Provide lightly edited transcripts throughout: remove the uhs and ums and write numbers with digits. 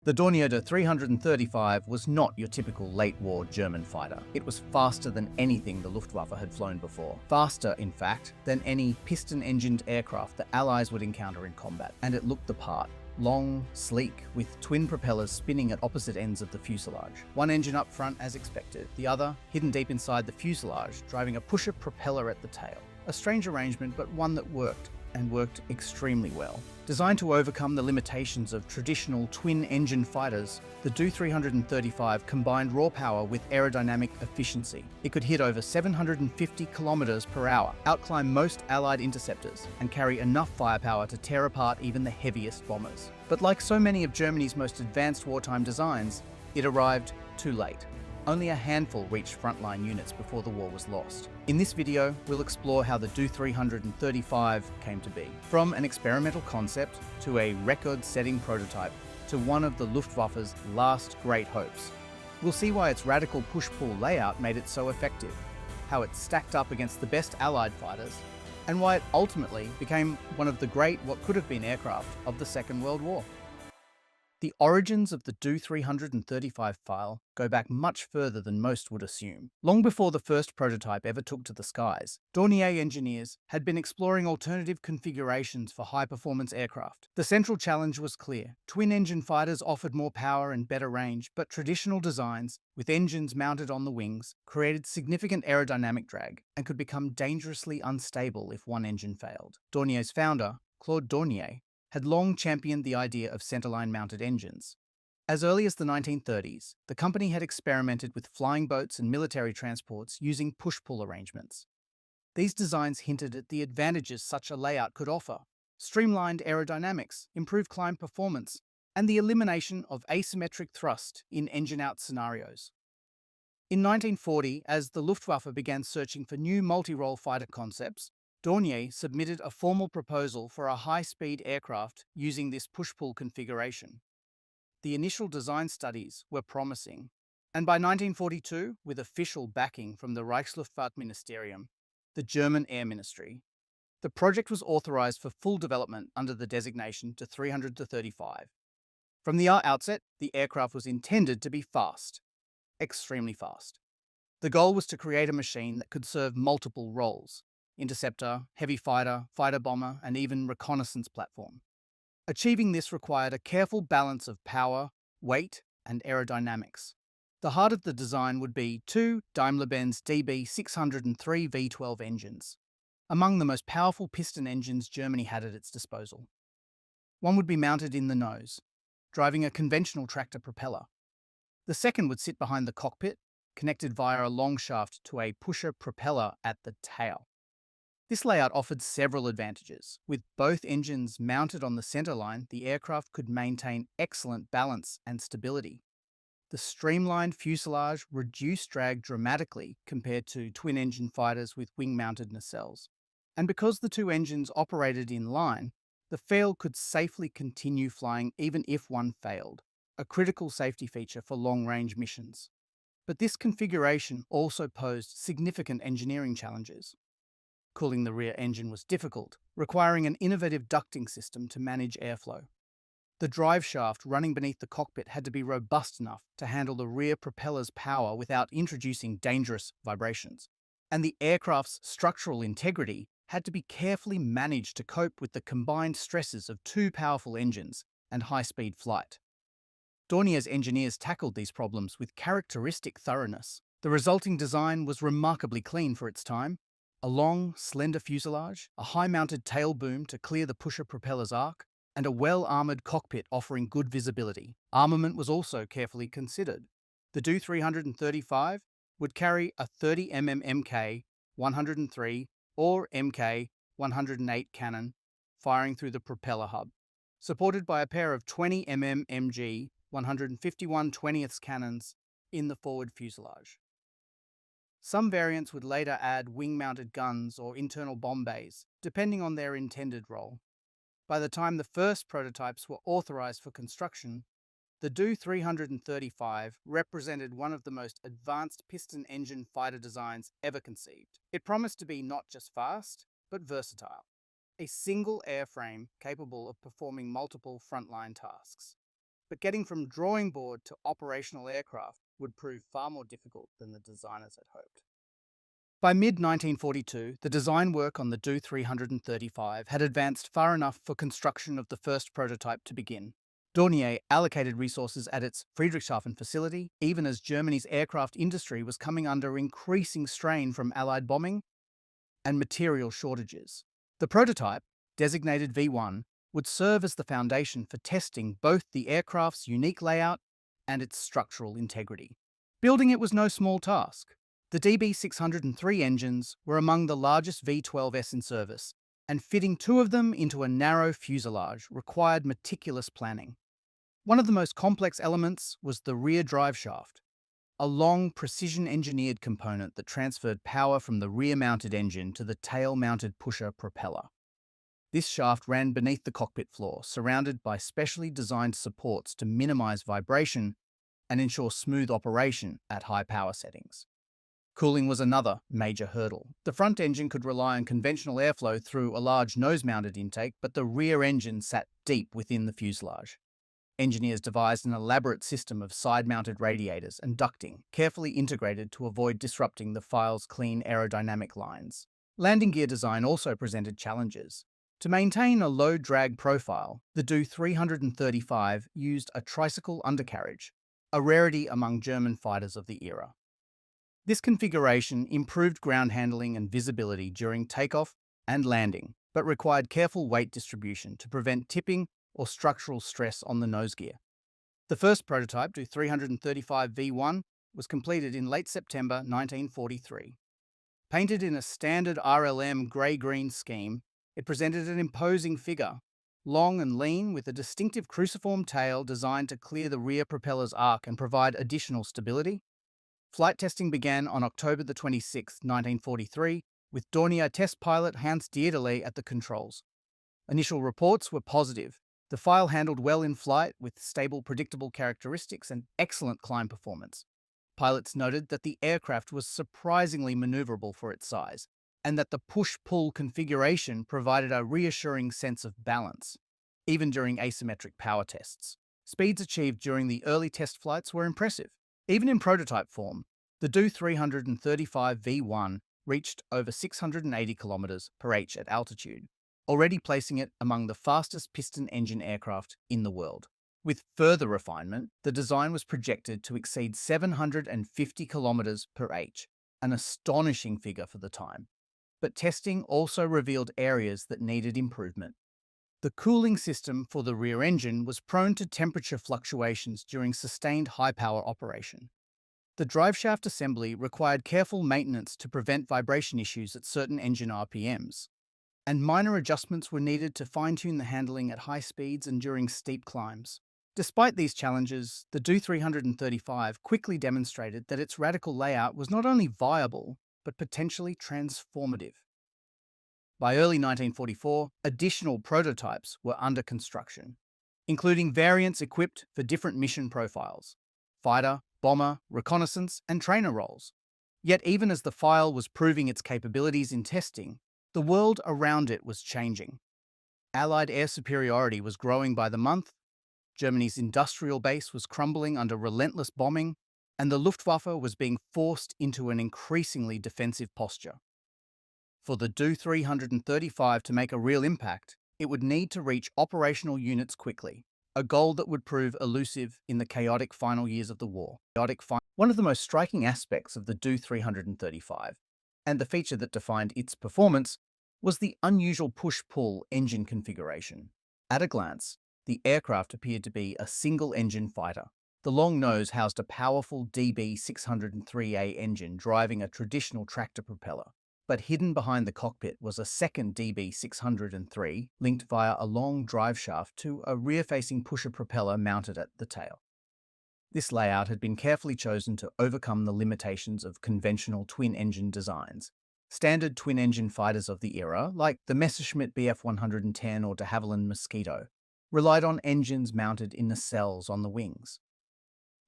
The Dornier Do 335 was not your typical late-war German fighter. It was faster than anything the Luftwaffe had flown before. Faster, in fact, than any piston-engined aircraft the Allies would encounter in combat. And it looked the part. Long, sleek, with twin propellers spinning at opposite ends of the fuselage. One engine up front as expected, the other hidden deep inside the fuselage, driving a pusher propeller at the tail. A strange arrangement, but one that worked, and worked extremely well. Designed to overcome the limitations of traditional twin-engine fighters, the Do 335 combined raw power with aerodynamic efficiency. It could hit over 750 kilometers per hour, outclimb most Allied interceptors, and carry enough firepower to tear apart even the heaviest bombers. But like so many of Germany's most advanced wartime designs, it arrived too late. Only a handful reached frontline units before the war was lost. In this video, we'll explore how the Do 335 came to be. From an experimental concept to a record-setting prototype to one of the Luftwaffe's last great hopes. We'll see why its radical push-pull layout made it so effective, how it stacked up against the best Allied fighters, and why it ultimately became one of the great what could have been aircraft of the Second World War. The origins of the Do 335 Pfeil go back much further than most would assume. Long before the first prototype ever took to the skies, Dornier engineers had been exploring alternative configurations for high-performance aircraft. The central challenge was clear. Twin-engine fighters offered more power and better range, but traditional designs, with engines mounted on the wings, created significant aerodynamic drag and could become dangerously unstable if one engine failed. Dornier's founder, Claude Dornier, had long championed the idea of centerline-mounted engines. As early as the 1930s, the company had experimented with flying boats and military transports using push-pull arrangements. These designs hinted at the advantages such a layout could offer: streamlined aerodynamics, improved climb performance, and the elimination of asymmetric thrust in engine-out scenarios. In 1940, as the Luftwaffe began searching for new multi-role fighter concepts, Dornier submitted a formal proposal for a high-speed aircraft using this push-pull configuration. The initial design studies were promising, and by 1942, with official backing from the Reichsluftfahrtministerium, the German Air Ministry, the project was authorized for full development under the designation to 335. From the outset, the aircraft was intended to be fast, extremely fast. The goal was to create a machine that could serve multiple roles: interceptor, heavy fighter, fighter bomber, and even reconnaissance platform. Achieving this required a careful balance of power, weight, and aerodynamics. The heart of the design would be two Daimler-Benz DB603 V12 engines, among the most powerful piston engines Germany had at its disposal. One would be mounted in the nose, driving a conventional tractor propeller. The second would sit behind the cockpit, connected via a long shaft to a pusher propeller at the tail. This layout offered several advantages. With both engines mounted on the centerline, the aircraft could maintain excellent balance and stability. The streamlined fuselage reduced drag dramatically compared to twin-engine fighters with wing-mounted nacelles. And because the two engines operated in line, the Pfeil could safely continue flying even if one failed, a critical safety feature for long-range missions. But this configuration also posed significant engineering challenges. Cooling the rear engine was difficult, requiring an innovative ducting system to manage airflow. The drive shaft running beneath the cockpit had to be robust enough to handle the rear propeller's power without introducing dangerous vibrations. And the aircraft's structural integrity had to be carefully managed to cope with the combined stresses of two powerful engines and high-speed flight. Dornier's engineers tackled these problems with characteristic thoroughness. The resulting design was remarkably clean for its time: a long, slender fuselage, a high-mounted tail boom to clear the pusher propeller's arc, and a well-armored cockpit offering good visibility. Armament was also carefully considered. The Do 335 would carry a 30mm Mk-103 or Mk-108 cannon firing through the propeller hub, supported by a pair of 20mm Mg 151 20th cannons in the forward fuselage. Some variants would later add wing-mounted guns or internal bomb bays, depending on their intended role. By the time the first prototypes were authorized for construction, the Do 335 represented one of the most advanced piston-engine fighter designs ever conceived. It promised to be not just fast, but versatile. A single airframe capable of performing multiple frontline tasks. but getting from drawing board to operational aircraft would prove far more difficult than the designers had hoped. By mid-1942, the design work on the Do 335 had advanced far enough for construction of the first prototype to begin. Dornier allocated resources at its Friedrichshafen facility, even as Germany's aircraft industry was coming under increasing strain from Allied bombing and material shortages. The prototype, designated V1, would serve as the foundation for testing both the aircraft's unique layout and its structural integrity. Building it was no small task. The DB603 engines were among the largest V12s in service, and fitting two of them into a narrow fuselage required meticulous planning. One of the most complex elements was the rear drive shaft, a long, precision-engineered component that transferred power from the rear-mounted engine to the tail-mounted pusher propeller. This shaft ran beneath the cockpit floor, surrounded by specially designed supports to minimize vibration and ensure smooth operation at high power settings. Cooling was another major hurdle. The front engine could rely on conventional airflow through a large nose-mounted intake, but the rear engine sat deep within the fuselage. Engineers devised an elaborate system of side-mounted radiators and ducting, carefully integrated to avoid disrupting the Pfeil's clean aerodynamic lines. Landing gear design also presented challenges. To maintain a low drag profile, the Do 335 used a tricycle undercarriage, a rarity among German fighters of the era. This configuration improved ground handling and visibility during takeoff and landing, but required careful weight distribution to prevent tipping or structural stress on the nose gear. The first prototype, Do 335 V1, was completed in late September 1943. Painted in a standard RLM grey-green scheme, it presented an imposing figure, long and lean with a distinctive cruciform tail designed to clear the rear propeller's arc and provide additional stability. Flight testing began on October 26, 1943, with Dornier test pilot Hans Dieterle at the controls. Initial reports were positive. The Pfeil handled well in flight with stable, predictable characteristics and excellent climb performance. Pilots noted that the aircraft was surprisingly maneuverable for its size, and that the push-pull configuration provided a reassuring sense of balance, even during asymmetric power tests. Speeds achieved during the early test flights were impressive. Even in prototype form, the Do 335 V1 reached over 680 km per h at altitude, already placing it among the fastest piston engine aircraft in the world. With further refinement, the design was projected to exceed 750 km per h, an astonishing figure for the time. But testing also revealed areas that needed improvement. The cooling system for the rear engine was prone to temperature fluctuations during sustained high-power operation. The driveshaft assembly required careful maintenance to prevent vibration issues at certain engine RPMs, and minor adjustments were needed to fine-tune the handling at high speeds and during steep climbs. Despite these challenges, the Do 335 quickly demonstrated that its radical layout was not only viable, but potentially transformative. By early 1944, additional prototypes were under construction, including variants equipped for different mission profiles: fighter, bomber, reconnaissance, and trainer roles. Yet even as the Pfeil was proving its capabilities in testing, the world around it was changing. Allied air superiority was growing by the month, Germany's industrial base was crumbling under relentless bombing, and the Luftwaffe was being forced into an increasingly defensive posture. For the Do 335 to make a real impact, it would need to reach operational units quickly, a goal that would prove elusive in the chaotic final years of the war. One of the most striking aspects of the Do 335, and the feature that defined its performance, was the unusual push-pull engine configuration. At a glance, the aircraft appeared to be a single-engine fighter. The long nose housed a powerful DB603A engine driving a traditional tractor propeller, but hidden behind the cockpit was a second DB603 linked via a long drive shaft to a rear-facing pusher propeller mounted at the tail. This layout had been carefully chosen to overcome the limitations of conventional twin-engine designs. Standard twin-engine fighters of the era, like the Messerschmitt Bf 110 or de Havilland Mosquito, relied on engines mounted in nacelles on the wings.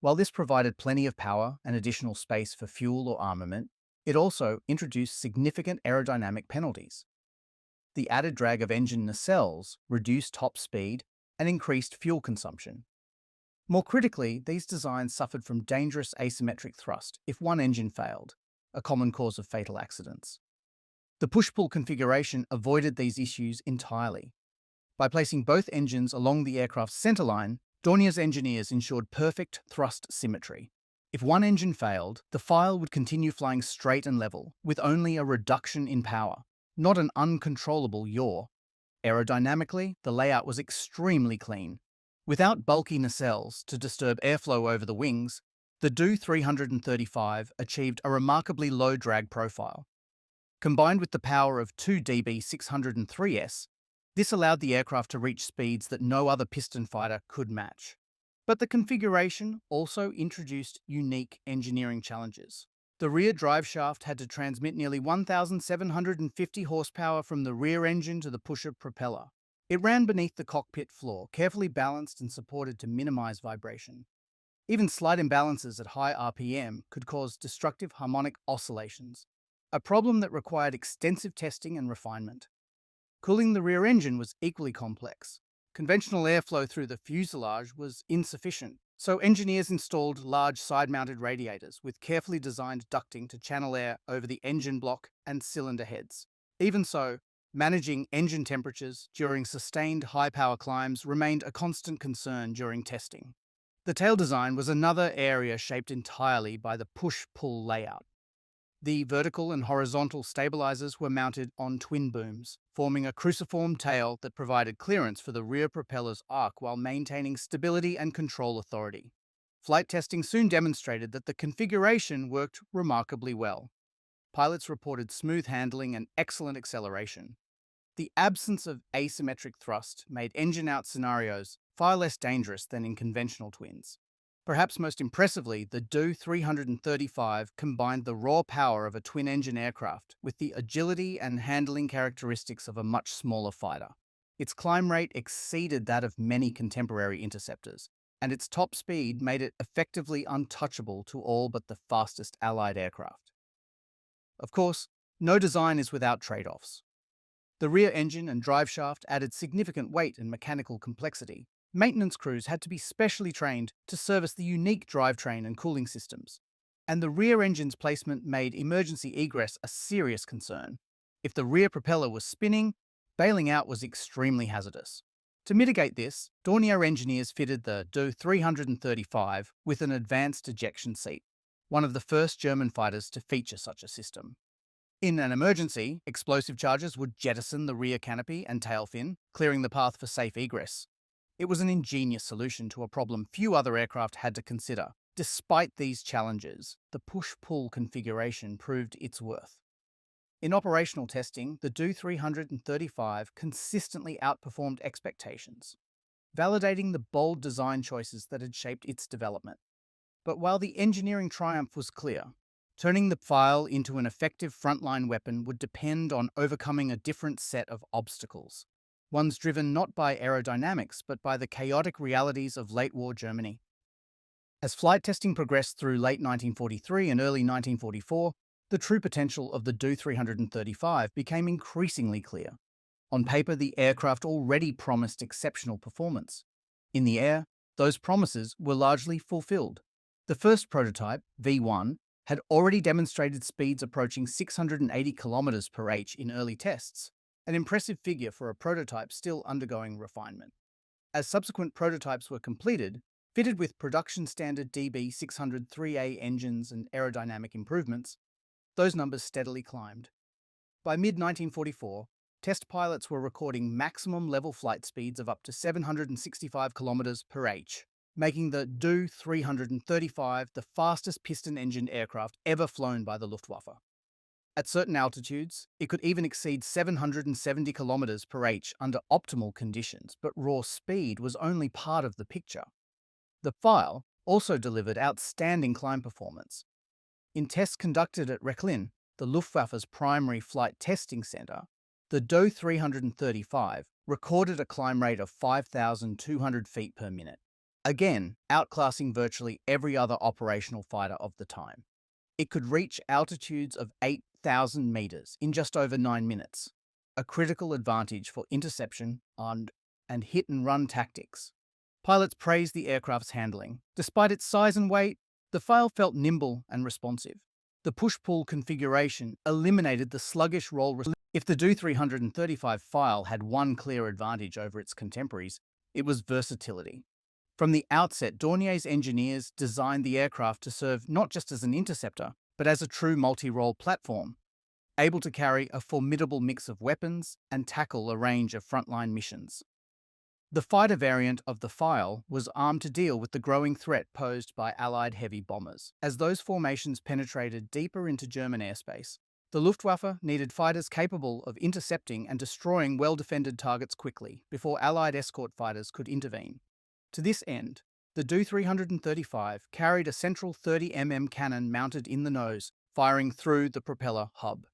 While this provided plenty of power and additional space for fuel or armament, it also introduced significant aerodynamic penalties. The added drag of engine nacelles reduced top speed and increased fuel consumption. More critically, these designs suffered from dangerous asymmetric thrust if one engine failed, a common cause of fatal accidents. The push-pull configuration avoided these issues entirely. By placing both engines along the aircraft's centerline, Dornier's engineers ensured perfect thrust symmetry. If one engine failed, the Pfeil would continue flying straight and level, with only a reduction in power, not an uncontrollable yaw. Aerodynamically, the layout was extremely clean. Without bulky nacelles to disturb airflow over the wings, the Do 335 achieved a remarkably low drag profile. Combined with the power of two DB603S, this allowed the aircraft to reach speeds that no other piston fighter could match. But the configuration also introduced unique engineering challenges. The rear driveshaft had to transmit nearly 1,750 horsepower from the rear engine to the pusher propeller. It ran beneath the cockpit floor, carefully balanced and supported to minimize vibration. Even slight imbalances at high RPM could cause destructive harmonic oscillations, a problem that required extensive testing and refinement. Cooling the rear engine was equally complex. Conventional airflow through the fuselage was insufficient, so engineers installed large side-mounted radiators with carefully designed ducting to channel air over the engine block and cylinder heads. Even so, managing engine temperatures during sustained high-power climbs remained a constant concern during testing. The tail design was another area shaped entirely by the push-pull layout. The vertical and horizontal stabilizers were mounted on twin booms, forming a cruciform tail that provided clearance for the rear propeller's arc while maintaining stability and control authority. Flight testing soon demonstrated that the configuration worked remarkably well. Pilots reported smooth handling and excellent acceleration. The absence of asymmetric thrust made engine-out scenarios far less dangerous than in conventional twins. Perhaps most impressively, the Do 335 combined the raw power of a twin-engine aircraft with the agility and handling characteristics of a much smaller fighter. Its climb rate exceeded that of many contemporary interceptors, and its top speed made it effectively untouchable to all but the fastest Allied aircraft. Of course, no design is without trade-offs. The rear engine and driveshaft added significant weight and mechanical complexity. Maintenance crews had to be specially trained to service the unique drivetrain and cooling systems, and the rear engine's placement made emergency egress a serious concern. If the rear propeller was spinning, bailing out was extremely hazardous. To mitigate this, Dornier engineers fitted the Do 335 with an advanced ejection seat, one of the first German fighters to feature such a system. In an emergency, explosive charges would jettison the rear canopy and tail fin, clearing the path for safe egress. It was an ingenious solution to a problem few other aircraft had to consider. Despite these challenges, the push-pull configuration proved its worth. In operational testing, the Do 335 consistently outperformed expectations, validating the bold design choices that had shaped its development. But while the engineering triumph was clear, turning the Pfeil into an effective frontline weapon would depend on overcoming a different set of obstacles. Ones driven not by aerodynamics, but by the chaotic realities of late-war Germany. As flight testing progressed through late 1943 and early 1944, the true potential of the Do 335 became increasingly clear. On paper, the aircraft already promised exceptional performance. In the air, those promises were largely fulfilled. The first prototype, V1, had already demonstrated speeds approaching 680 kilometers per h in early tests, an impressive figure for a prototype still undergoing refinement. As subsequent prototypes were completed, fitted with production-standard DB603A engines and aerodynamic improvements, those numbers steadily climbed. By mid-1944, test pilots were recording maximum level flight speeds of up to 765 kilometers per h, making the Do 335 the fastest piston-engined aircraft ever flown by the Luftwaffe. At certain altitudes, it could even exceed 770 kilometers per h under optimal conditions, but raw speed was only part of the picture. The Pfeil also delivered outstanding climb performance. In tests conducted at Rechlin, the Luftwaffe's primary flight testing center, the Do 335 recorded a climb rate of 5,200 feet per minute, again outclassing virtually every other operational fighter of the time. It could reach altitudes of 8,000 meters in just over 9 minutes, a critical advantage for interception and hit-and-run tactics. Pilots praised the aircraft's handling. Despite its size and weight, the Pfeil felt nimble and responsive. The push-pull configuration eliminated the sluggish roll. If the Do 335 Pfeil had one clear advantage over its contemporaries, it was versatility. From the outset, Dornier's engineers designed the aircraft to serve not just as an interceptor, but as a true multi-role platform, able to carry a formidable mix of weapons and tackle a range of frontline missions. The fighter variant of the Pfeil was armed to deal with the growing threat posed by Allied heavy bombers. As those formations penetrated deeper into German airspace, the Luftwaffe needed fighters capable of intercepting and destroying well-defended targets quickly before Allied escort fighters could intervene. To this end, the Do 335 carried a central 30 cannon mounted in the nose, firing through the propeller hub.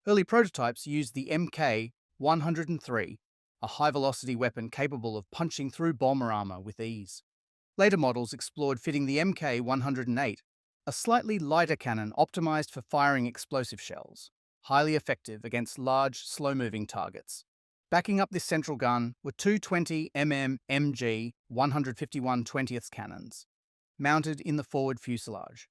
Early prototypes used the Mk-103, a high-velocity weapon capable of punching through bomber armor with ease. Later models explored fitting the Mk-108, a slightly lighter cannon optimized for firing explosive shells, highly effective against large, slow-moving targets. Backing up this central gun were two 20 MG 151 20th cannons, mounted in the forward fuselage.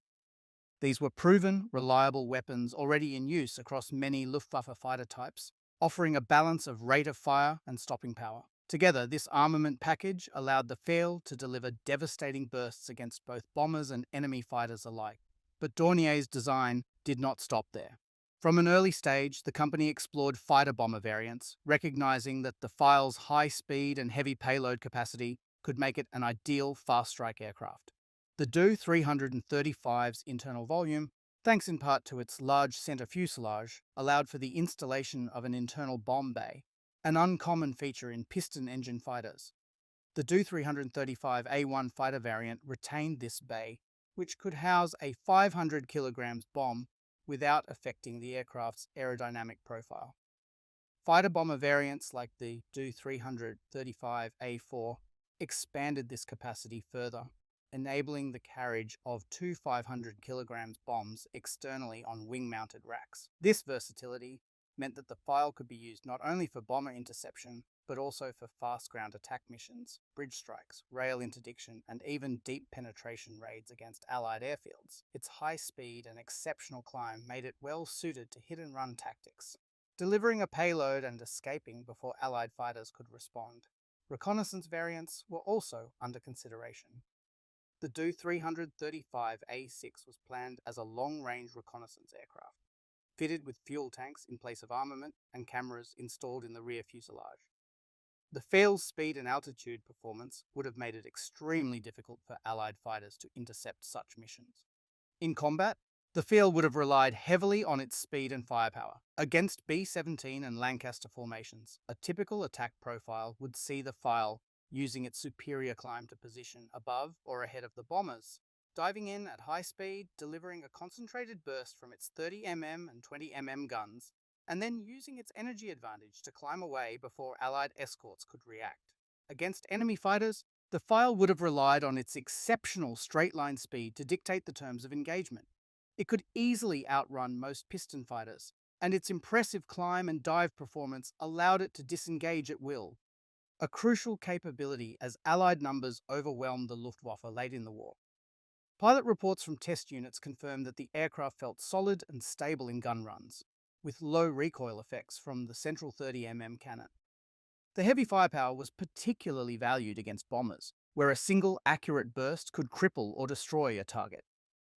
These were proven, reliable weapons already in use across many Luftwaffe fighter types, offering a balance of rate of fire and stopping power. Together, this armament package allowed the Pfeil to deliver devastating bursts against both bombers and enemy fighters alike. But Dornier's design did not stop there. From an early stage, the company explored fighter bomber variants, recognizing that the Pfeil's high speed and heavy payload capacity could make it an ideal fast-strike aircraft. The Do 335's internal volume, thanks in part to its large center fuselage, allowed for the installation of an internal bomb bay, an uncommon feature in piston engine fighters. The Do 335 A1 fighter variant retained this bay, which could house a 500 kilograms bomb without affecting the aircraft's aerodynamic profile. Fighter bomber variants like the Do 335 A4 expanded this capacity further, enabling the carriage of two 500 kilograms bombs externally on wing-mounted racks. This versatility meant that the Pfeil could be used not only for bomber interception, but also for fast ground attack missions, bridge strikes, rail interdiction, and even deep penetration raids against Allied airfields. Its high speed and exceptional climb made it well suited to hit-and-run tactics, delivering a payload and escaping before Allied fighters could respond. Reconnaissance variants were also under consideration. The Do 335 A6 was planned as a long-range reconnaissance aircraft, fitted with fuel tanks in place of armament and cameras installed in the rear fuselage. The Pfeil's speed and altitude performance would have made it extremely difficult for Allied fighters to intercept such missions. In combat, the Pfeil would have relied heavily on its speed and firepower. Against B-17 and Lancaster formations, a typical attack profile would see the Pfeil using its superior climb to position above or ahead of the bombers, diving in at high speed, delivering a concentrated burst from its 30 and 20 guns, and then using its energy advantage to climb away before Allied escorts could react. Against enemy fighters, the Pfeil would have relied on its exceptional straight-line speed to dictate the terms of engagement. It could easily outrun most piston fighters, and its impressive climb and dive performance allowed it to disengage at will, a crucial capability as Allied numbers overwhelmed the Luftwaffe late in the war. Pilot reports from test units confirmed that the aircraft felt solid and stable in gun runs, with low recoil effects from the central 30 cannon. The heavy firepower was particularly valued against bombers, where a single accurate burst could cripple or destroy a target.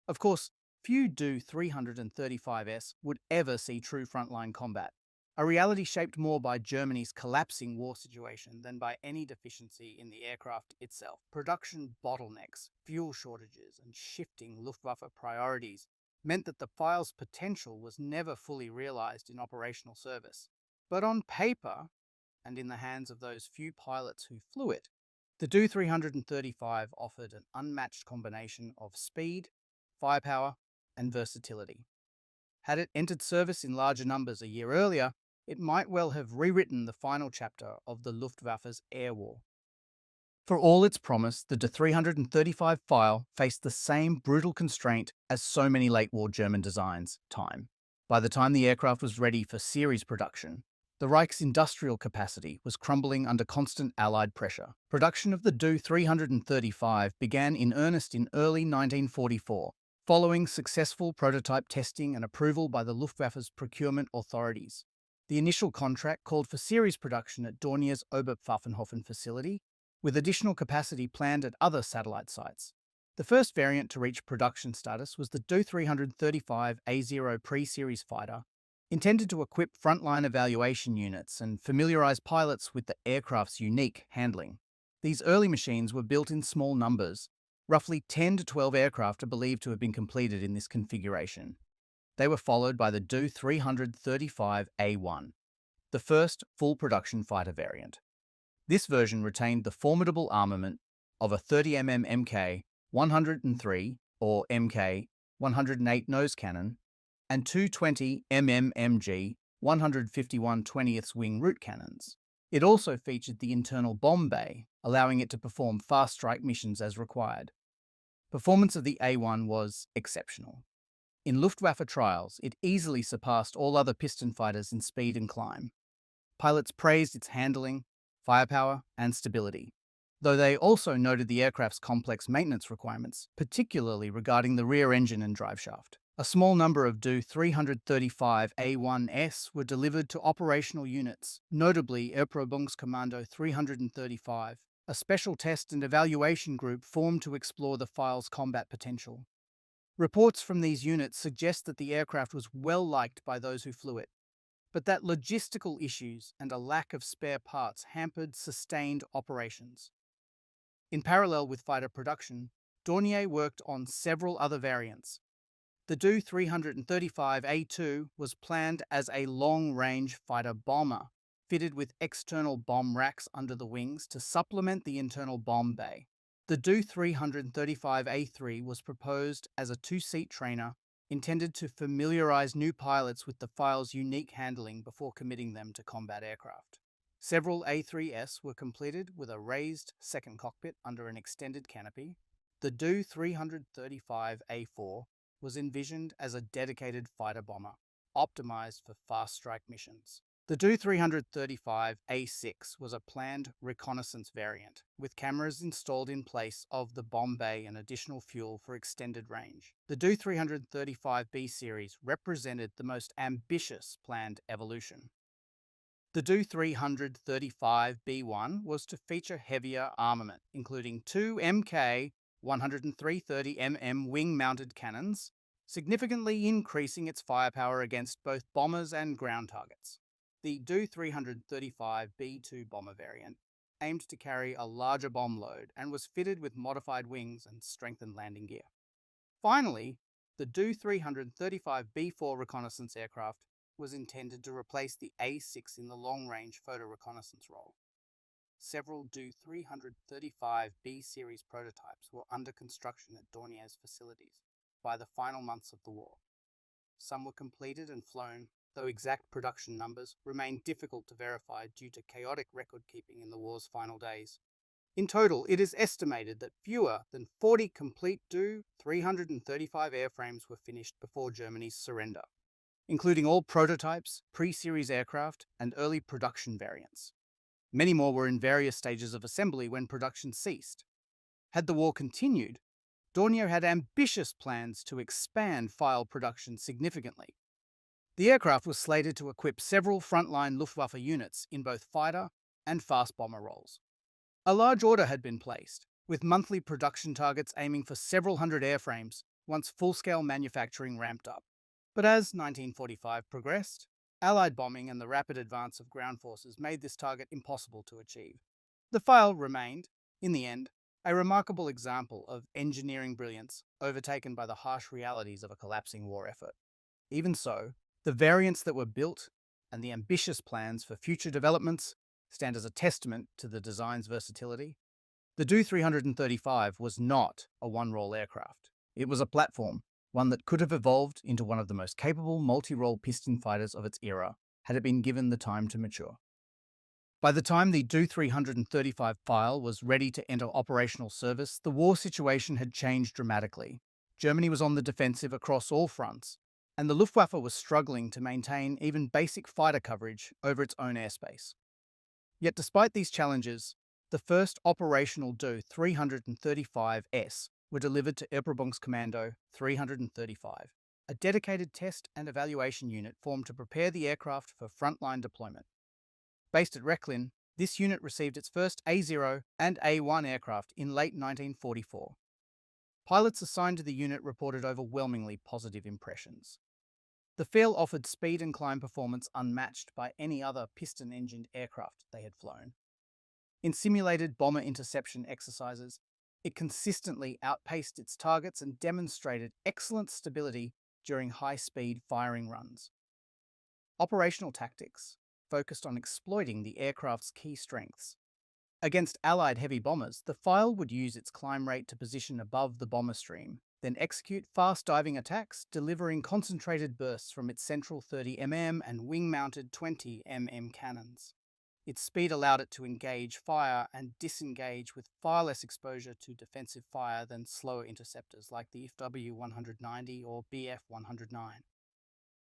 Of course, few Do 335s would ever see true frontline combat, a reality shaped more by Germany's collapsing war situation than by any deficiency in the aircraft itself. Production bottlenecks, fuel shortages, and shifting Luftwaffe priorities meant that the Pfeil's potential was never fully realized in operational service. But on paper, and in the hands of those few pilots who flew it, the Do 335 offered an unmatched combination of speed, firepower, and versatility. Had it entered service in larger numbers a year earlier, it might well have rewritten the final chapter of the Luftwaffe's air war. For all its promise, the Do 335 Pfeil faced the same brutal constraint as so many late-war German designs: time. By the time the aircraft was ready for series production, The Reich's industrial capacity was crumbling under constant Allied pressure. Production of the Do-335 began in earnest in early 1944, following successful prototype testing and approval by the Luftwaffe's procurement authorities. The initial contract called for series production at Dornier's Oberpfaffenhofen facility, with additional capacity planned at other satellite sites. The first variant to reach production status was the Do-335A0 pre-series fighter, intended to equip frontline evaluation units and familiarize pilots with the aircraft's unique handling. These early machines were built in small numbers. Roughly 10 to 12 aircraft are believed to have been completed in this configuration. They were followed by the Do-335A1, the first full production fighter variant. This version retained the formidable armament of a 30mm Mk-103 or Mk-108 nose cannon and two 20mm MG 151 20th wing root cannons. It also featured the internal bomb bay, allowing it to perform fast strike missions as required. Performance of the A1 was exceptional. In Luftwaffe trials, it easily surpassed all other piston fighters in speed and climb. Pilots praised its handling, firepower, and stability, though they also noted the aircraft's complex maintenance requirements, particularly regarding the rear engine and driveshaft. A small number of Do-335A1S were delivered to operational units, notably Erprobungskommando 335, a special test and evaluation group formed to explore the Pfeil's combat potential. Reports from these units suggest that the aircraft was well liked by those who flew it, but that logistical issues and a lack of spare parts hampered sustained operations. In parallel with fighter production, Dornier worked on several other variants. The Do-335A2 was planned as a long-range fighter bomber, fitted with external bomb racks under the wings to supplement the internal bomb bay. The Do-335A3 was proposed as a two-seat trainer, intended to familiarize new pilots with the Pfeil's unique handling before committing them to combat aircraft. Several A3S were completed with a raised second cockpit under an extended canopy. The Do-335A4 was envisioned as a dedicated fighter bomber, optimized for fast strike missions. The Do-335A6 was a planned reconnaissance variant, with cameras installed in place of the bomb bay and additional fuel for extended range. The Do-335B series represented the most ambitious planned evolution. The Do-335B1 was to feature heavier armament, including two Mk-103-30mm wing-mounted cannons, significantly increasing its firepower against both bombers and ground targets. The Do-335B2 bomber variant aimed to carry a larger bomb load and was fitted with modified wings and strengthened landing gear. Finally, the Do-335B4 reconnaissance aircraft was intended to replace the A6 in the long-range photo reconnaissance role. Several Do-335B series prototypes were under construction at Dornier's facilities by the final months of the war. Some were completed and flown, though exact production numbers remain difficult to verify due to chaotic record-keeping in the war's final days. In total, it is estimated that fewer than 40 complete Do-335 airframes were finished before Germany's surrender, including all prototypes, pre-series aircraft, and early production variants. Many more were in various stages of assembly when production ceased. Had the war continued, Dornier had ambitious plans to expand Pfeil production significantly. The aircraft was slated to equip several frontline Luftwaffe units in both fighter and fast bomber roles. A large order had been placed, with monthly production targets aiming for several hundred airframes once full-scale manufacturing ramped up. But as 1945 progressed, Allied bombing and the rapid advance of ground forces made this target impossible to achieve. The Pfeil remained, in the end, a remarkable example of engineering brilliance overtaken by the harsh realities of a collapsing war effort. Even so, the variants that were built and the ambitious plans for future developments stand as a testament to the design's versatility. The Do-335 was not a one-role aircraft. It was a platform, one that could have evolved into one of the most capable multi-role piston fighters of its era had it been given the time to mature. By the time the Do-335 Pfeil was ready to enter operational service, the war situation had changed dramatically. Germany was on the defensive across all fronts, and the Luftwaffe was struggling to maintain even basic fighter coverage over its own airspace. Yet despite these challenges, the first operational Do 335S were delivered to Erprobungskommando 335, a dedicated test and evaluation unit formed to prepare the aircraft for frontline deployment. Based at Rechlin, this unit received its first A0 and A1 aircraft in late 1944. Pilots assigned to the unit reported overwhelmingly positive impressions. The Pfeil offered speed and climb performance unmatched by any other piston-engined aircraft they had flown. In simulated bomber interception exercises, it consistently outpaced its targets and demonstrated excellent stability during high-speed firing runs. Operational tactics focused on exploiting the aircraft's key strengths. Against Allied heavy bombers, the Pfeil would use its climb rate to position above the bomber stream, then execute fast diving attacks, delivering concentrated bursts from its central 30 mm and wing-mounted 20 mm cannons. Its speed allowed it to engage fire and disengage with far less exposure to defensive fire than slower interceptors like the FW-190 or BF-109.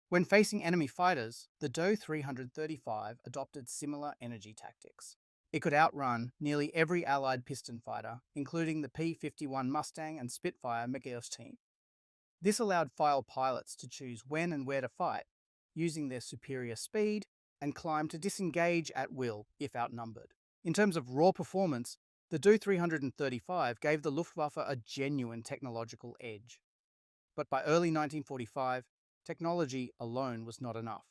When facing enemy fighters, the Do 335 adopted similar energy tactics. It could outrun nearly every Allied piston fighter, including the P-51 Mustang and Spitfire McGeo's team. This allowed Pfeil pilots to choose when and where to fight, using their superior speed and climb to disengage at will if outnumbered. In terms of raw performance, the Do 335 gave the Luftwaffe a genuine technological edge. But by early 1945, technology alone was not enough.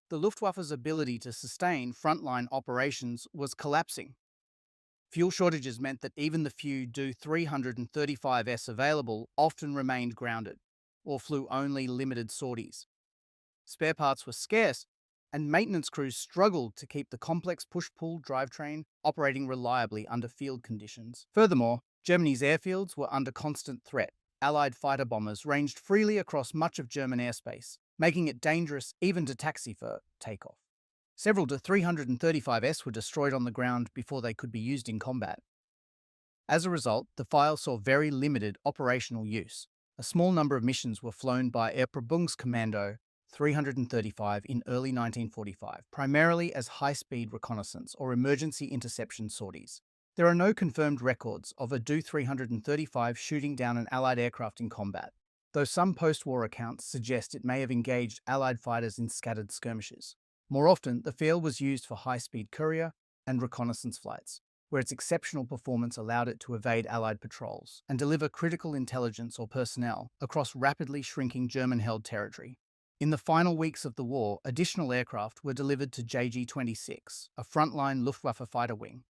The Luftwaffe's ability to sustain frontline operations was collapsing. Fuel shortages meant that even the few Do 335S available often remained grounded, or flew only limited sorties. Spare parts were scarce, and maintenance crews struggled to keep the complex push-pull drivetrain operating reliably under field conditions. Furthermore, Germany's airfields were under constant threat. Allied fighter bombers ranged freely across much of German airspace, making it dangerous even to taxi for takeoff. Several Do 335S were destroyed on the ground before they could be used in combat. As a result, the Pfeil saw very limited operational use. A small number of missions were flown by Erprobungskommando 335 in early 1945, primarily as high-speed reconnaissance or emergency interception sorties. There are no confirmed records of a Do 335 shooting down an Allied aircraft in combat, though some post-war accounts suggest it may have engaged Allied fighters in scattered skirmishes. More often, the Pfeil was used for high-speed courier and reconnaissance flights, where its exceptional performance allowed it to evade Allied patrols and deliver critical intelligence or personnel across rapidly shrinking German-held territory. In the final weeks of the war, additional aircraft were delivered to JG-26, a frontline Luftwaffe fighter wing.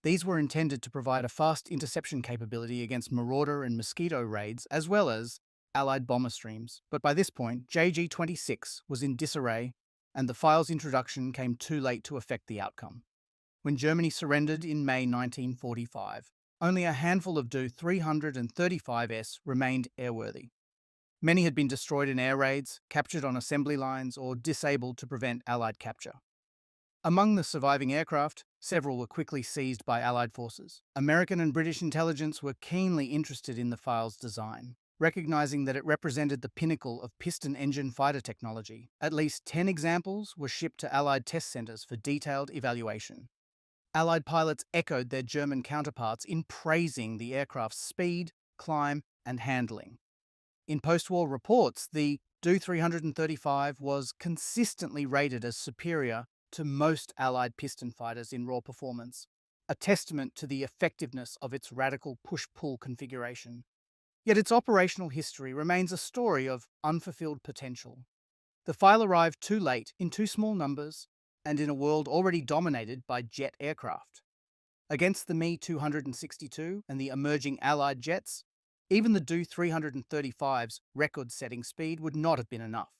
These were intended to provide a fast interception capability against Marauder and Mosquito raids, as well as Allied bomber streams. But by this point, JG-26 was in disarray, and the Pfeil's introduction came too late to affect the outcome. When Germany surrendered in May 1945, only a handful of Do 335S remained airworthy. Many had been destroyed in air raids, captured on assembly lines, or disabled to prevent Allied capture. Among the surviving aircraft, several were quickly seized by Allied forces. American and British intelligence were keenly interested in the Pfeil's design, recognizing that it represented the pinnacle of piston-engine fighter technology. At least 10 examples were shipped to Allied test centers for detailed evaluation. Allied pilots echoed their German counterparts in praising the aircraft's speed, climb, and handling. In post-war reports, the Do 335 was consistently rated as superior to most Allied piston fighters in raw performance, a testament to the effectiveness of its radical push-pull configuration. Yet its operational history remains a story of unfulfilled potential. The Pfeil arrived too late, in too small numbers, and in a world already dominated by jet aircraft. Against the Me-262 and the emerging Allied jets, even the Do 335's record-setting speed would not have been enough.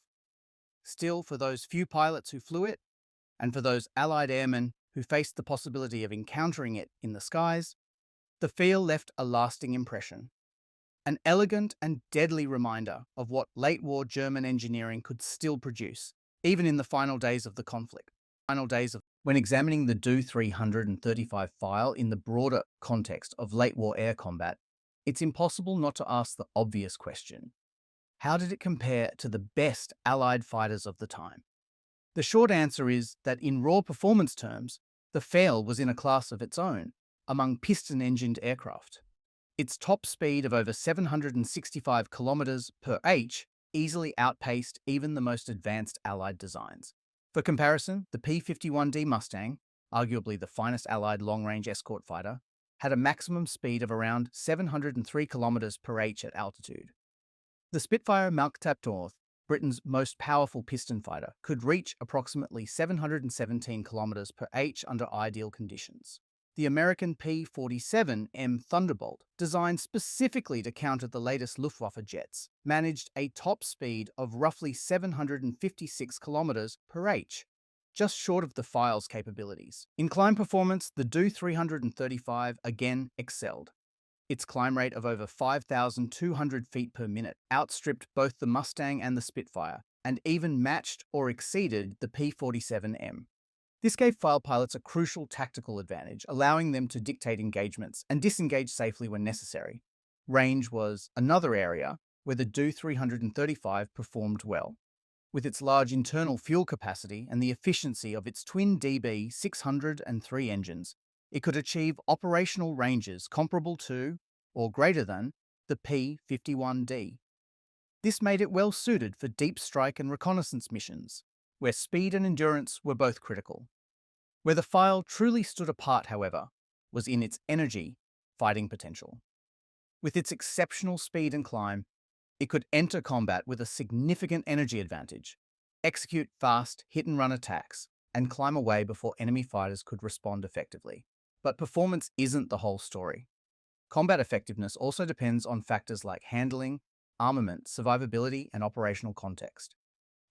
Still, for those few pilots who flew it, and for those Allied airmen who faced the possibility of encountering it in the skies, the Pfeil left a lasting impression. An elegant and deadly reminder of what late-war German engineering could still produce, even in the final days of the conflict. When examining the Do 335 Pfeil in the broader context of late-war air combat, it's impossible not to ask the obvious question: How did it compare to the best Allied fighters of the time? The short answer is that in raw performance terms, the Pfeil was in a class of its own among piston-engined aircraft. Its top speed of over 765 kilometers per h easily outpaced even the most advanced Allied designs. For comparison, the P-51D Mustang, arguably the finest Allied long-range escort fighter, had a maximum speed of around 703 kilometers per h at altitude. The Spitfire Mustang, Britain's most powerful piston fighter, could reach approximately 717 kilometers per h under ideal conditions. The American P-47M Thunderbolt, designed specifically to counter the latest Luftwaffe jets, managed a top speed of roughly 756 kilometers per h, just short of the Pfeil's capabilities. In climb performance, the Do 335 again excelled. Its climb rate of over 5,200 feet per minute outstripped both the Mustang and the Spitfire, and even matched or exceeded the P-47M. This gave Pfeil pilots a crucial tactical advantage, allowing them to dictate engagements and disengage safely when necessary. Range was another area where the Do 335 performed well. With its large internal fuel capacity and the efficiency of its twin DB603 engines, it could achieve operational ranges comparable to, or greater than, the P-51D. This made it well suited for deep strike and reconnaissance missions, where speed and endurance were both critical. Where the Pfeil truly stood apart, however, was in its energy fighting potential. With its exceptional speed and climb, it could enter combat with a significant energy advantage, execute fast hit-and-run attacks, and climb away before enemy fighters could respond effectively. But performance isn't the whole story. Combat effectiveness also depends on factors like handling, armament, survivability, and operational context.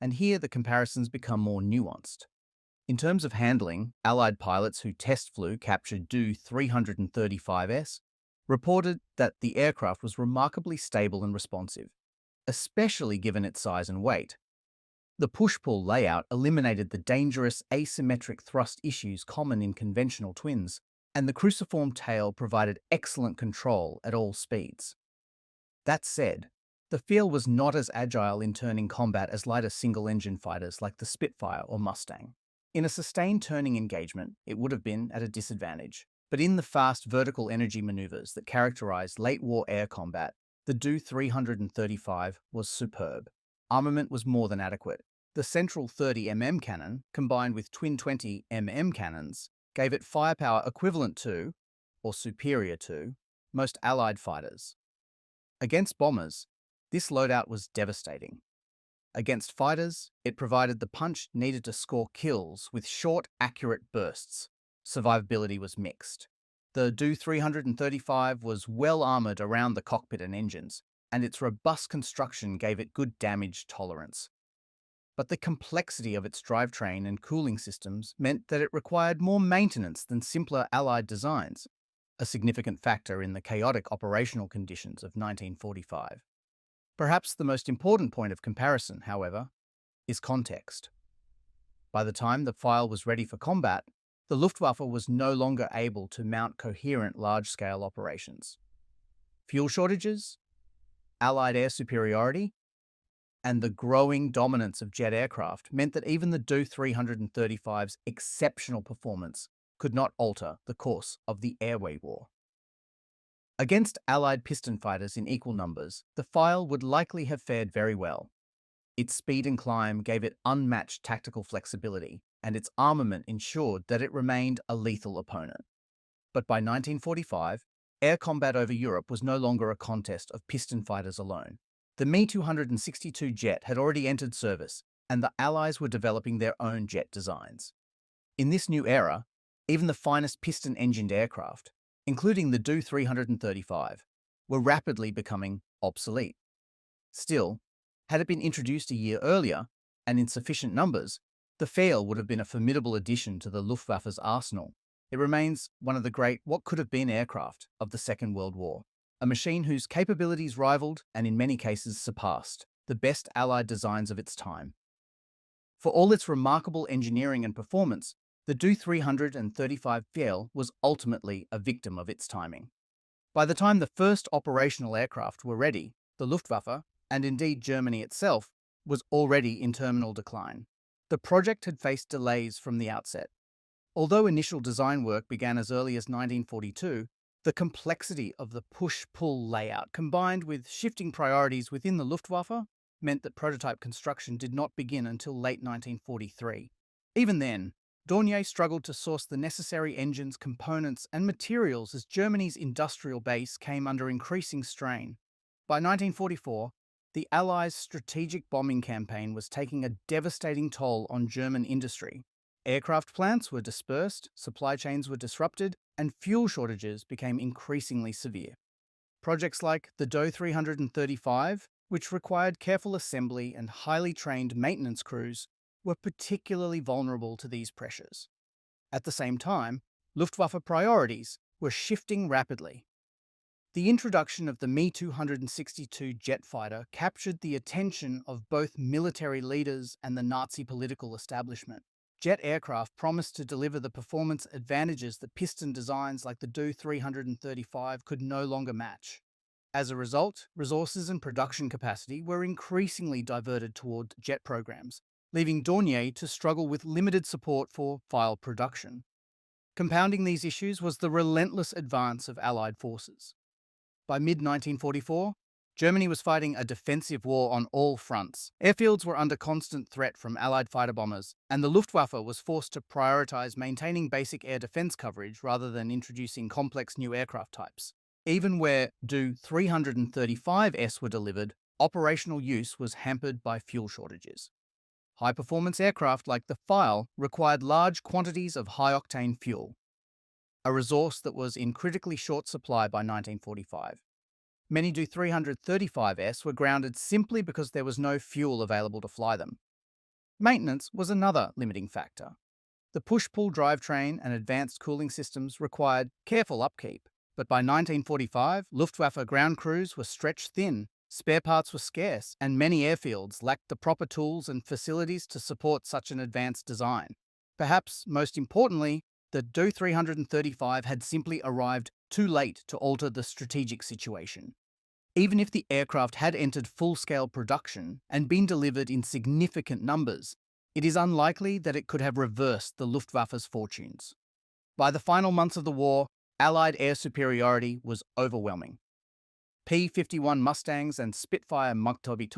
And here the comparisons become more nuanced. In terms of handling, Allied pilots who test flew captured Do 335S reported that the aircraft was remarkably stable and responsive, especially given its size and weight. The push-pull layout eliminated the dangerous asymmetric thrust issues common in conventional twins, and the cruciform tail provided excellent control at all speeds. That said, the Pfeil was not as agile in turning combat as lighter single-engine fighters like the Spitfire or Mustang. In a sustained turning engagement, it would have been at a disadvantage. But in the fast vertical energy maneuvers that characterized late-war air combat, the Do 335 was superb. Armament was more than adequate. The central 30mm cannon, combined with twin 20mm cannons, gave it firepower equivalent to, or superior to, most Allied fighters. Against bombers, this loadout was devastating. Against fighters, it provided the punch needed to score kills with short, accurate bursts. Survivability was mixed. The Do 335 was well armored around the cockpit and engines, and its robust construction gave it good damage tolerance. But the complexity of its drivetrain and cooling systems meant that it required more maintenance than simpler Allied designs, a significant factor in the chaotic operational conditions of 1945. Perhaps the most important point of comparison, however, is context. By the time the Pfeil was ready for combat, the Luftwaffe was no longer able to mount coherent large-scale operations. Fuel shortages, Allied air superiority, and the growing dominance of jet aircraft meant that even the Do 335's exceptional performance could not alter the course of the airway war. Against Allied piston fighters in equal numbers, the Pfeil would likely have fared very well. Its speed and climb gave it unmatched tactical flexibility, and its armament ensured that it remained a lethal opponent. But by 1945, air combat over Europe was no longer a contest of piston fighters alone. The Me-262 jet had already entered service, and the Allies were developing their own jet designs. In this new era, even the finest piston-engined aircraft, including the Do 335, were rapidly becoming obsolete. Still, had it been introduced a year earlier, and in sufficient numbers, the Pfeil would have been a formidable addition to the Luftwaffe's arsenal. It remains one of the great what-could-have-been aircraft of the Second World War, a machine whose capabilities rivaled, and in many cases surpassed, the best Allied designs of its time. For all its remarkable engineering and performance, the Do 335 Pfeil was ultimately a victim of its timing. By the time the first operational aircraft were ready, the Luftwaffe, and indeed Germany itself, was already in terminal decline. The project had faced delays from the outset. Although initial design work began as early as 1942, the complexity of the push-pull layout combined with shifting priorities within the Luftwaffe meant that prototype construction did not begin until late 1943. Even then, Dornier struggled to source the necessary engines, components, and materials as Germany's industrial base came under increasing strain. By 1944, the Allies' strategic bombing campaign was taking a devastating toll on German industry. Aircraft plants were dispersed, supply chains were disrupted, and fuel shortages became increasingly severe. Projects like the Do 335, which required careful assembly and highly trained maintenance crews, were particularly vulnerable to these pressures. At the same time, Luftwaffe priorities were shifting rapidly. The introduction of the Me-262 jet fighter captured the attention of both military leaders and the Nazi political establishment. Jet aircraft promised to deliver the performance advantages that piston designs like the Do 335 could no longer match. As a result, resources and production capacity were increasingly diverted toward jet programs, leaving Dornier to struggle with limited support for Pfeil production. Compounding these issues was the relentless advance of Allied forces. By mid-1944, Germany was fighting a defensive war on all fronts. Airfields were under constant threat from Allied fighter bombers, and the Luftwaffe was forced to prioritize maintaining basic air defense coverage rather than introducing complex new aircraft types. Even where Do 335s were delivered, operational use was hampered by fuel shortages. High-performance aircraft like the Pfeil required large quantities of high-octane fuel, a resource that was in critically short supply by 1945. Many Do 335s were grounded simply because there was no fuel available to fly them. Maintenance was another limiting factor. The push-pull drivetrain and advanced cooling systems required careful upkeep, but by 1945, Luftwaffe ground crews were stretched thin, spare parts were scarce, and many airfields lacked the proper tools and facilities to support such an advanced design. Perhaps most importantly, the Do 335 had simply arrived too late to alter the strategic situation. Even if the aircraft had entered full-scale production and been delivered in significant numbers, it is unlikely that it could have reversed the Luftwaffe's fortunes. By the final months of the war, Allied air superiority was overwhelming. P-51 Mustangs and Spitfire Mustang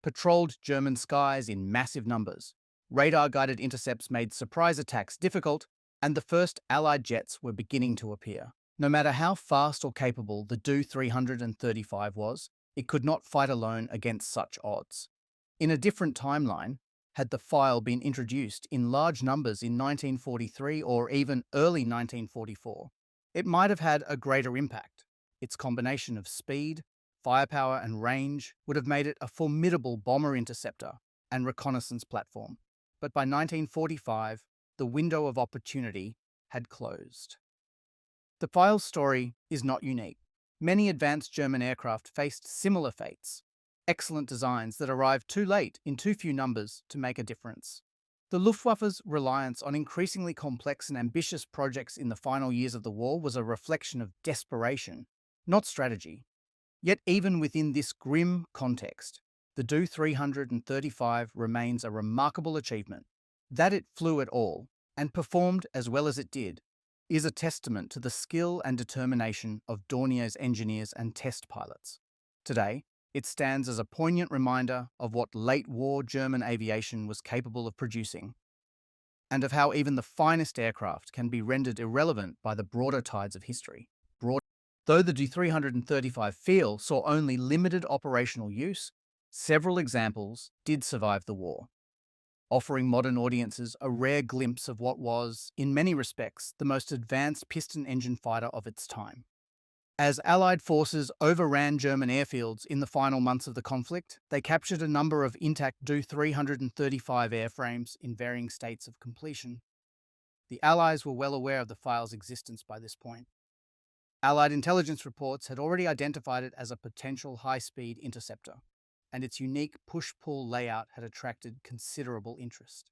patrolled German skies in massive numbers. Radar-guided intercepts made surprise attacks difficult, and the first Allied jets were beginning to appear. No matter how fast or capable the Do 335 was, it could not fight alone against such odds. In a different timeline, had the Pfeil been introduced in large numbers in 1943 or even early 1944, it might have had a greater impact. Its combination of speed, firepower, and range would have made it a formidable bomber interceptor and reconnaissance platform. But by 1945, the window of opportunity had closed. The Pfeil's story is not unique. Many advanced German aircraft faced similar fates, excellent designs that arrived too late in too few numbers to make a difference. The Luftwaffe's reliance on increasingly complex and ambitious projects in the final years of the war was a reflection of desperation, not strategy. Yet even within this grim context, the Do 335 remains a remarkable achievement. That it flew at all, and performed as well as it did, is a testament to the skill and determination of Dornier's engineers and test pilots. Today, it stands as a poignant reminder of what late-war German aviation was capable of producing, and of how even the finest aircraft can be rendered irrelevant by the broader tides of history. Though the Do 335 Pfeil saw only limited operational use, several examples did survive the war, offering modern audiences a rare glimpse of what was, in many respects, the most advanced piston engine fighter of its time. As Allied forces overran German airfields in the final months of the conflict, they captured a number of intact Do 335 airframes in varying states of completion. The Allies were well aware of the Pfeil's existence by this point. Allied intelligence reports had already identified it as a potential high-speed interceptor, and its unique push-pull layout had attracted considerable interest.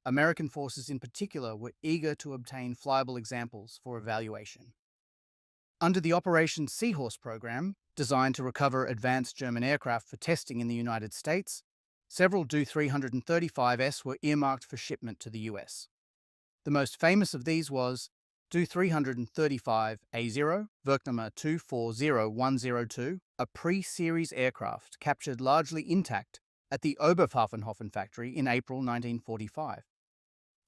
American forces in particular were eager to obtain flyable examples for evaluation. Under the Operation Seahorse program, Designed to recover advanced German aircraft for testing in the United States, several Do-335s were earmarked for shipment to the US. The most famous of these was Do-335A0, Werknummer 240102, a pre-series aircraft captured largely intact at the Oberpfaffenhofen factory in April 1945.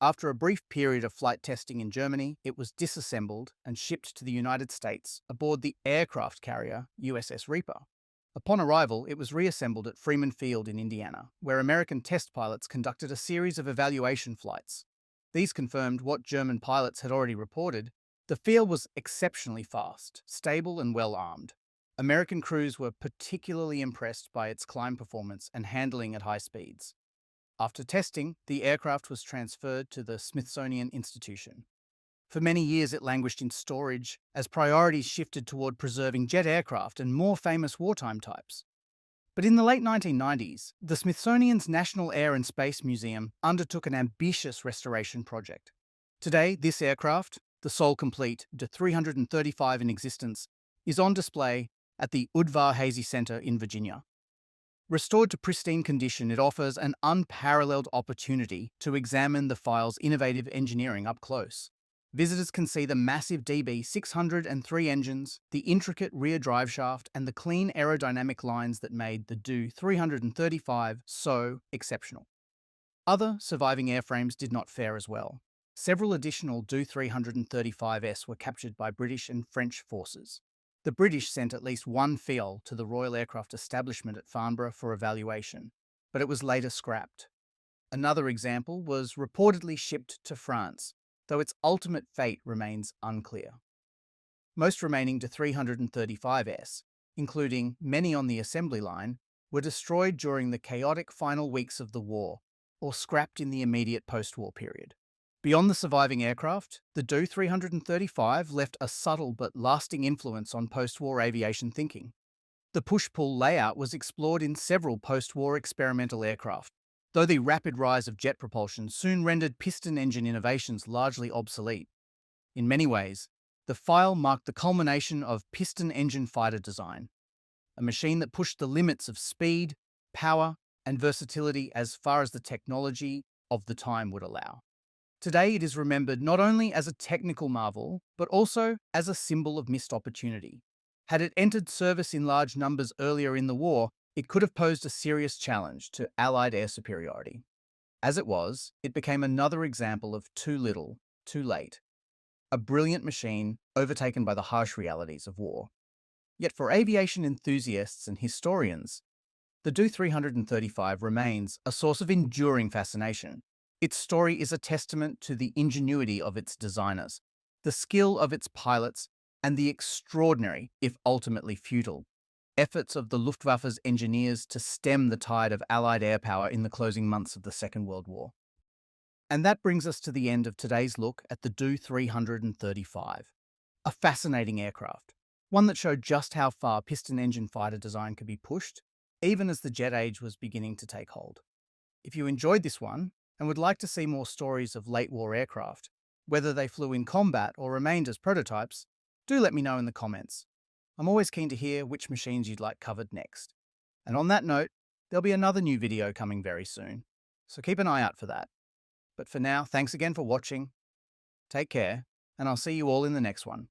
After a brief period of flight testing in Germany, it was disassembled and shipped to the United States aboard the aircraft carrier USS Reaper. Upon arrival, it was reassembled at Freeman Field in Indiana, where American test pilots conducted a series of evaluation flights. These confirmed what German pilots had already reported. The field was exceptionally fast, stable, and well-armed. American crews were particularly impressed by its climb performance and handling at high speeds. After testing, the aircraft was transferred to the Smithsonian Institution. For many years, it languished in storage as priorities shifted toward preserving jet aircraft and more famous wartime types. But in the late 1990s, the Smithsonian's National Air and Space Museum undertook an ambitious restoration project. Today, this aircraft, the sole complete Do-335 in existence, is on display at the Udvar-Hazy Center in Virginia. Restored to pristine condition, it offers an unparalleled opportunity to examine the Pfeil's innovative engineering up close. Visitors can see the massive DB603 engines, the intricate rear drive shaft, and the clean aerodynamic lines that made the Do-335 so exceptional. Other surviving airframes did not fare as well. Several additional Do-335s were captured by British and French forces. The British sent at least one Pfeil to the Royal Aircraft Establishment at Farnborough for evaluation, but it was later scrapped. Another example was reportedly shipped to France, though its ultimate fate remains unclear. Most remaining Do-335s, including many on the assembly line, were destroyed during the chaotic final weeks of the war or scrapped in the immediate post-war period. Beyond the surviving aircraft, the Do-335 left a subtle but lasting influence on post-war aviation thinking. The push-pull layout was explored in several post-war experimental aircraft, though the rapid rise of jet propulsion soon rendered piston engine innovations largely obsolete. In many ways, the Pfeil marked the culmination of piston engine fighter design, a machine that pushed the limits of speed, power, and versatility as far as the technology of the time would allow. Today, it is remembered not only as a technical marvel, but also as a symbol of missed opportunity. Had it entered service in large numbers earlier in the war, it could have posed a serious challenge to Allied air superiority. As it was, it became another example of too little, too late. A brilliant machine overtaken by the harsh realities of war. Yet for aviation enthusiasts and historians, the Do-335 remains a source of enduring fascination. Its story is a testament to the ingenuity of its designers, the skill of its pilots, and the extraordinary, if ultimately futile, efforts of the Luftwaffe's engineers to stem the tide of Allied air power in the closing months of the Second World War. And that brings us to the end of today's look at the Do-335, a fascinating aircraft, one that showed just how far piston engine fighter design could be pushed, even as the jet age was beginning to take hold. If you enjoyed this one, and would like to see more stories of late war aircraft, whether they flew in combat or remained as prototypes, do let me know in the comments. I'm always keen to hear which machines you'd like covered next. And on that note, there'll be another new video coming very soon, so keep an eye out for that. But for now, thanks again for watching, take care, and I'll see you all in the next one.